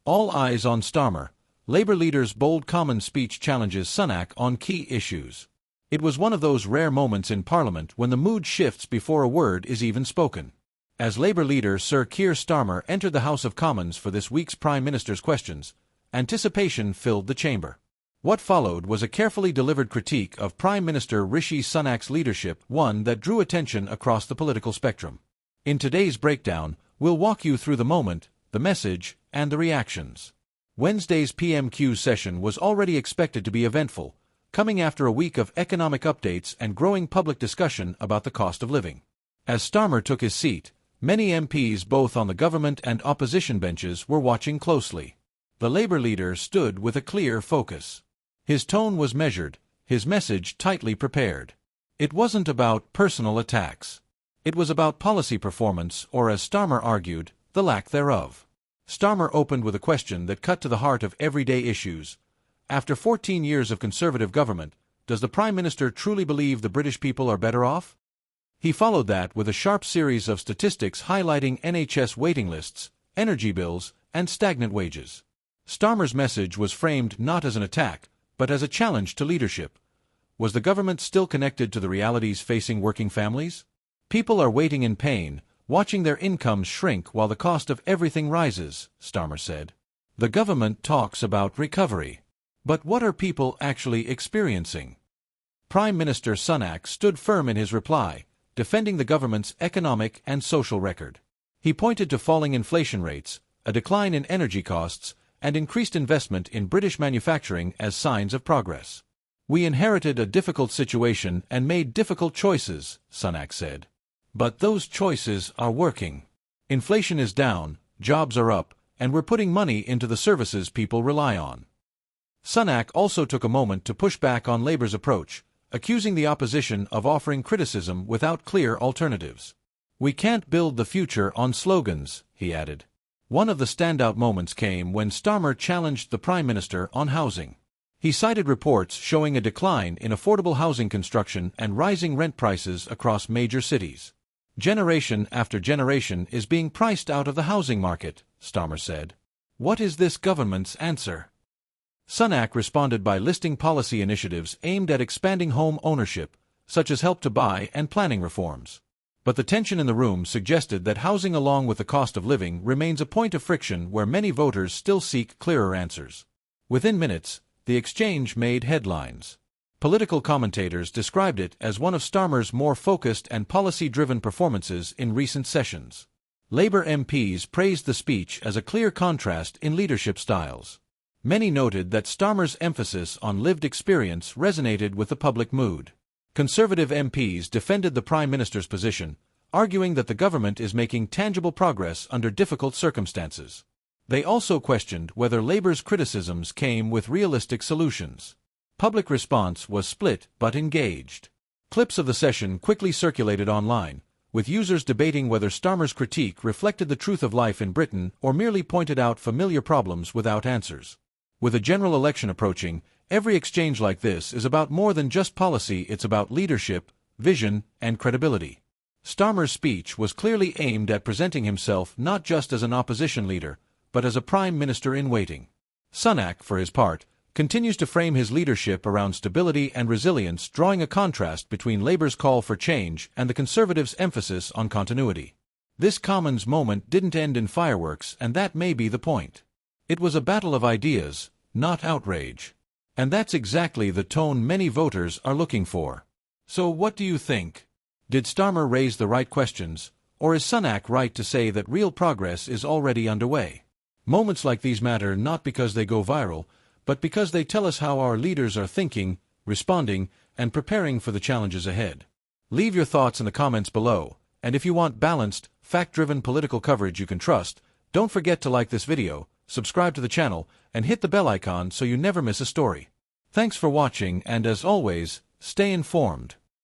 All eyes on Starmer. Labour leader's bold Commons speech challenges Sunak on key issues. It was one of those rare moments in Parliament when the mood shifts before a word is even spoken. As Labour leader Sir Keir Starmer entered the House of Commons for this week's Prime Minister's questions, anticipation filled the chamber. What followed was a carefully delivered critique of Prime Minister Rishi Sunak's leadership, one that drew attention across the political spectrum. In today's breakdown, we'll walk you through the moment, the message, and the reactions. Wednesday's PMQ session was already expected to be eventful, coming after a week of economic updates and growing public discussion about the cost of living. As Starmer took his seat, many MPs both on the government and opposition benches were watching closely. The Labour leader stood with a clear focus. His tone was measured, his message tightly prepared. It wasn't about personal attacks. It was about policy performance, or as Starmer argued, the lack thereof. Starmer opened with a question that cut to the heart of everyday issues. After 14 years of Conservative government, does the Prime Minister truly believe the British people are better off? He followed that with a sharp series of statistics highlighting NHS waiting lists, energy bills, and stagnant wages. Starmer's message was framed not as an attack, but as a challenge to leadership. Was the government still connected to the realities facing working families? People are waiting in pain, watching their incomes shrink while the cost of everything rises, Starmer said. The government talks about recovery. But what are people actually experiencing? Prime Minister Sunak stood firm in his reply, defending the government's economic and social record. He pointed to falling inflation rates, a decline in energy costs, and increased investment in British manufacturing as signs of progress. We inherited a difficult situation and made difficult choices, Sunak said. But those choices are working. Inflation is down, jobs are up, and we're putting money into the services people rely on. Sunak also took a moment to push back on Labour's approach, accusing the opposition of offering criticism without clear alternatives. We can't build the future on slogans, he added. One of the standout moments came when Starmer challenged the Prime Minister on housing. He cited reports showing a decline in affordable housing construction and rising rent prices across major cities. Generation after generation is being priced out of the housing market, Starmer said. What is this government's answer? Sunak responded by listing policy initiatives aimed at expanding home ownership, such as Help to Buy and planning reforms. But the tension in the room suggested that housing along with the cost of living remains a point of friction where many voters still seek clearer answers. Within minutes, the exchange made headlines. Political commentators described it as one of Starmer's more focused and policy-driven performances in recent sessions. Labour MPs praised the speech as a clear contrast in leadership styles. Many noted that Starmer's emphasis on lived experience resonated with the public mood. Conservative MPs defended the Prime Minister's position, arguing that the government is making tangible progress under difficult circumstances. They also questioned whether Labour's criticisms came with realistic solutions. Public response was split but engaged. Clips of the session quickly circulated online, with users debating whether Starmer's critique reflected the truth of life in Britain or merely pointed out familiar problems without answers. With a general election approaching, every exchange like this is about more than just policy, it's about leadership, vision, and credibility. Starmer's speech was clearly aimed at presenting himself not just as an opposition leader, but as a Prime Minister in waiting. Sunak, for his part, continues to frame his leadership around stability and resilience, drawing a contrast between Labour's call for change and the Conservatives' emphasis on continuity. This Commons moment didn't end in fireworks, and that may be the point. It was a battle of ideas, not outrage. And that's exactly the tone many voters are looking for. So what do you think? Did Starmer raise the right questions, or is Sunak right to say that real progress is already underway? Moments like these matter not because they go viral, but because they tell us how our leaders are thinking, responding, and preparing for the challenges ahead. Leave your thoughts in the comments below, and if you want balanced, fact-driven political coverage you can trust, don't forget to like this video, subscribe to the channel, and hit the bell icon so you never miss a story. Thanks for watching, and as always, stay informed.